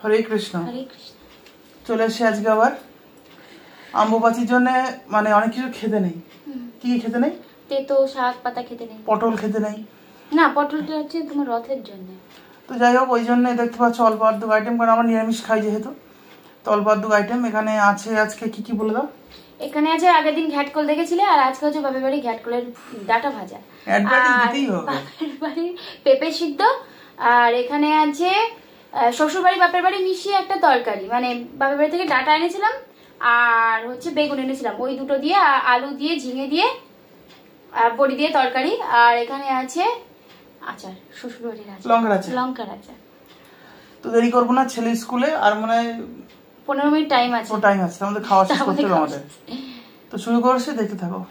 হরে কৃষ্ণ। হরে কৃষ্ণ। চলে এসে আজকে আবার অম্বুবাচীর জন্য মানে অনেক কিছু খেতে নেই। কি খেতে নেই? তেতো শাক পাতা খেতে নেই, পটল খেতে নেই। না, পটলটা হচ্ছে তোমার রথের জন্য। তো যাই হোক, ওই জন্য দেখতে পাচ্ছ অল্প আধটু আইটেম, কারণ আমরা নিরামিষ খাই যেহেতু, তো অল্প আধটু আইটেম এখানে আছে। আজকে কি কি বলে দাও? এখানে আছে আগের দিন ঘ্যাটকল দেখেছিলে, আর আজকে হচ্ছে বাপের বাড়ি ঘ্যাটকলের ডাটা ভাজা, বাপের বাড়ি পেঁপে সিদ্ধ, আর এখানে আছে শ্বশুর বাড়ি বাপের বাড়ি মিশিয়ে একটা তরকারি, মানে বাপের বাড়ি থেকে ডাটা এনেছিলাম আর হচ্ছে বেগুন এনেছিলাম, ওই দুটো দিয়ে আলু দিয়ে ঝিঙে দিয়ে বড়ি দিয়ে তরকারি, আর এখানে আছে আচার, শ্বশুর বাড়ির আচার, লঙ্কার আচার। তো দেরি করবো না, ছেলে স্কুলে আর মনে হয় 15 মিনিট টাইম আছে, আমাদের খাওয়া শেষ করতে হবে আমাদের। তো শুরু করছি, দেখতে থাকো।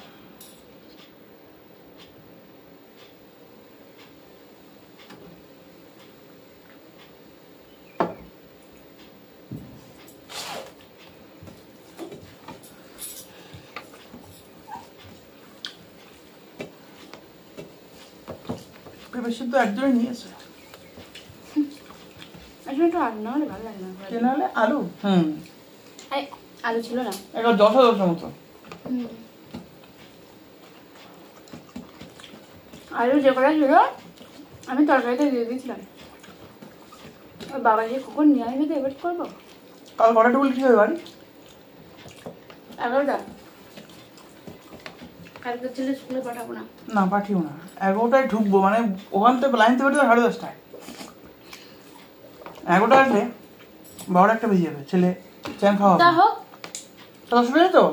পেঁপে সিদ্ধ একদমই নিয়েছে, আলু আলু ছিল না, যথাযথ মতো আলু যে কটা ছিল আমি তরকারিতে দিয়ে দিয়েছিলাম। বাবা যে কখন নিয়ে আসবে তো এবার করবো। কাল কটা টেবিল ঠিক হবে বাড়ি? 11টা। কালকে ছেলে স্কুলে পাঠাবো না, না পাঠিও না, 11টায় ঢুকবো, মানে ওখান থেকে লাইন থেকে বেরোতে 10:30টায়। 11টা আসলে 12টা একটা বেজে যাবে, ছেলে চ্যান খাওয়া তা হোক, অসুবিধা নেই তো?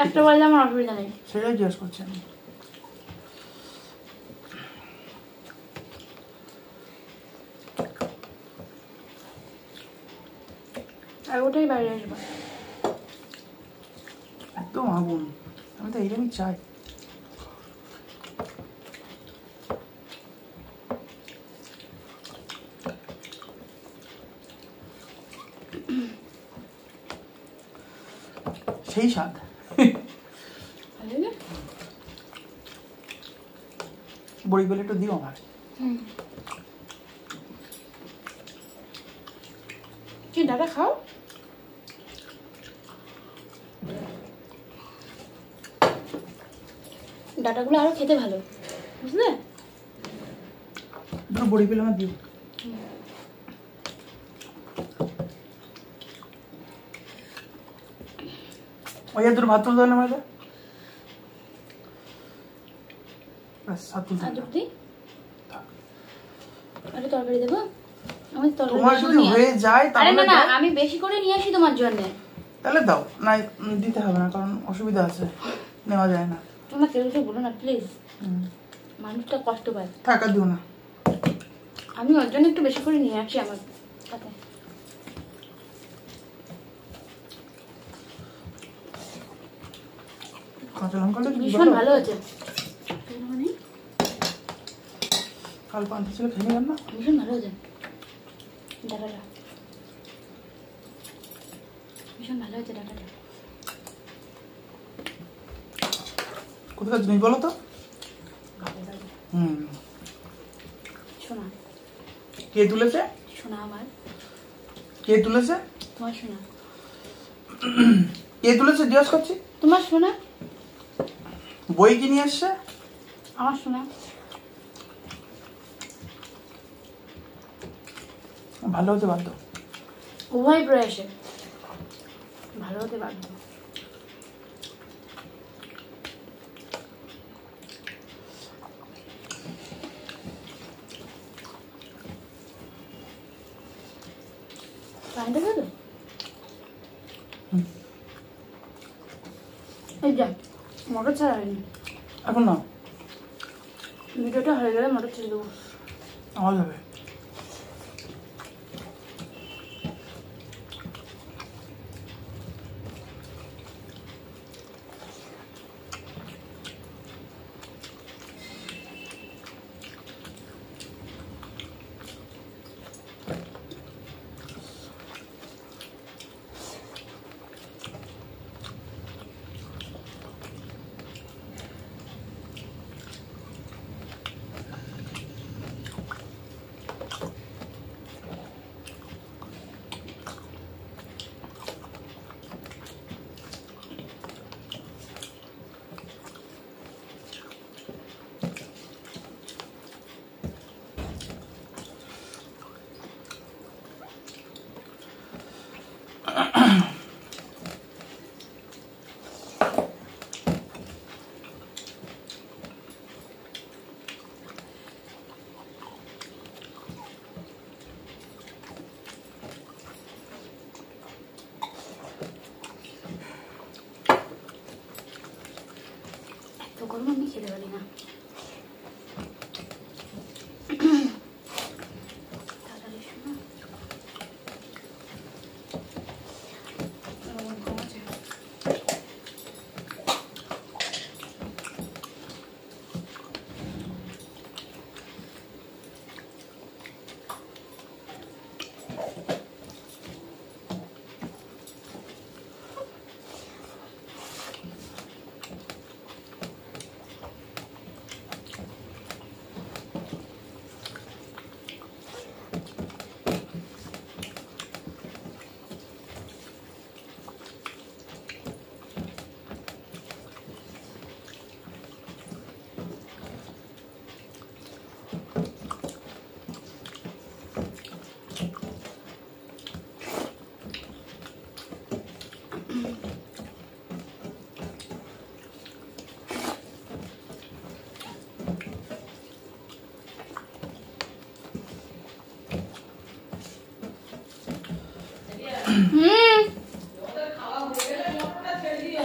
একটা বললে আমার অসুবিধা নেই, সেটাই জিজ্ঞেস করছি আমি। ওটাই বাইরে আসবো একদম আগুন, আমি তো এইরকমই চাই। সেই স্বাদ। বড়ি গেলে একটু দিও আমার। কি দাদা খাও? ডাটাগুলো আরো খেতে ভালো, বুঝলে? দুটো বড়ি পেলে আমার দিও। ওই দুটো ভাত তুলতে হবে না মাঝে, তরকারি দেবো আমি, আমি বেশি করে নিয়ে আসি তোমার জন্য। তাহলে দাও না, দিতে হবে না, কারণ অসুবিধা আছে, নেওয়া যায় না। তোমার কেউ বলো না প্লিজ, মানুষটা কষ্ট পায়। টাকা দিও না, আমি ওর জন্য একটু বেশি করে নিয়ে আসি আমার সাথে। ভীষণ ভালো হচ্ছে, কাল পান্তা ছিল খেয়ে নিলাম না, ভীষণ ভালো হচ্ছে ডাটাটা, ভীষণ ভালো হচ্ছে ডাটাটা। কোথাকার জিনিস বলো তো? শোনা কে তুলেছে? শোনা আমার। কে তুলেছে? তোমার শোনা। কে তুলেছে জিজ্ঞেস করছি? তোমার শোনা। বই কি নিয়ে এসছে? আমার শোনা। ভালো হতে বাধ্য, উভয় প্রয়াসে ভালো হতে বাধ্য। পানিটা দেবে? এই যা মোটর ছাড়া হয়নি এখন না, ভিডিওটা হয়ে গেলে মোটর ছেড়ে দেবো। আমার যাবে।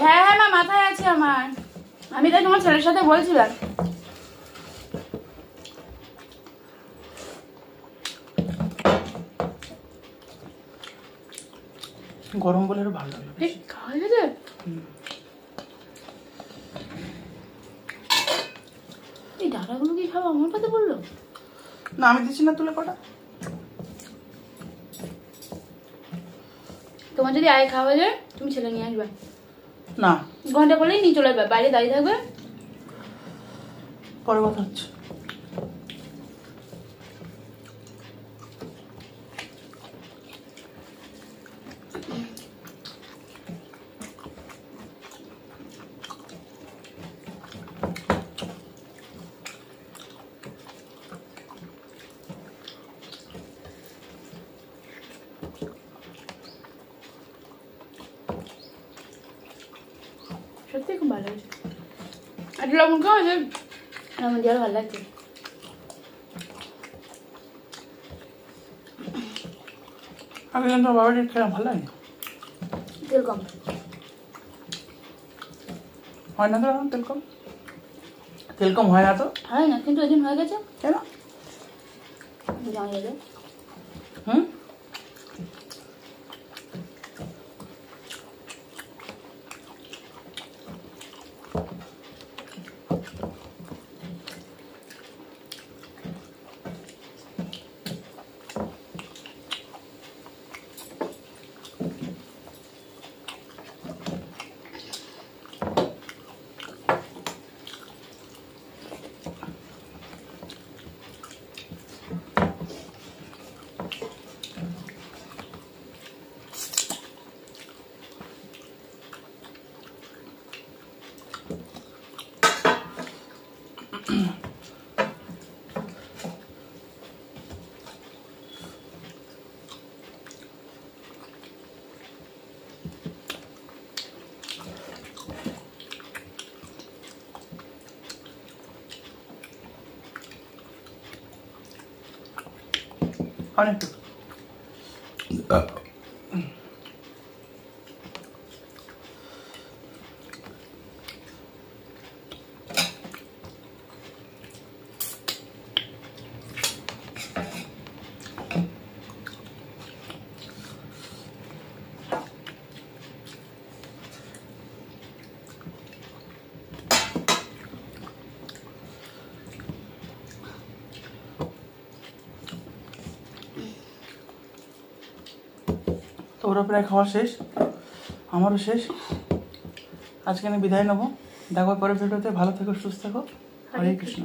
হ্যাঁ হ্যাঁ মা, মাথায় আছে আমার। আমি তাই তোমার ছেলের সাথে বলছিলাম। গরম বলে আরো ভালো লাগে। খাওয়া গেছে? এই ডাটাগুলো কি খাবো? আমার কথা বললো না, আমি দিচ্ছি না তুলে কটা। তোমার যদি আয় খাওয়া যায় তুমি ছেলে নিয়ে আসবে না, ঘন্টা করলেই নিয়ে চলে আসবে, বাইরে দাঁড়িয়ে থাকবে। পরে কথা হচ্ছে। সত্যি খুব ভালো হয়েছে। আর লবণ খাওয়া যায়, লবণ দিয়ে আরো ভালো লাগছে। আমি কিন্তু বাবার খেয়ে ভালো লাগে। তেল কম হয় না তো এখন তেল কম? তেল কম হয় না তো? হয় না, কিন্তু ওই দিন হয়ে গেছে। কেন? জানা যাবে। হুম, অনেকটু। তো ওরা প্রায় খাওয়া শেষ, আমারও শেষ। আজকে আমি বিদায় নেবো। দেখো পরের ভিডিওতে। ভালো থেকো, সুস্থ থেকো। হরে কৃষ্ণ।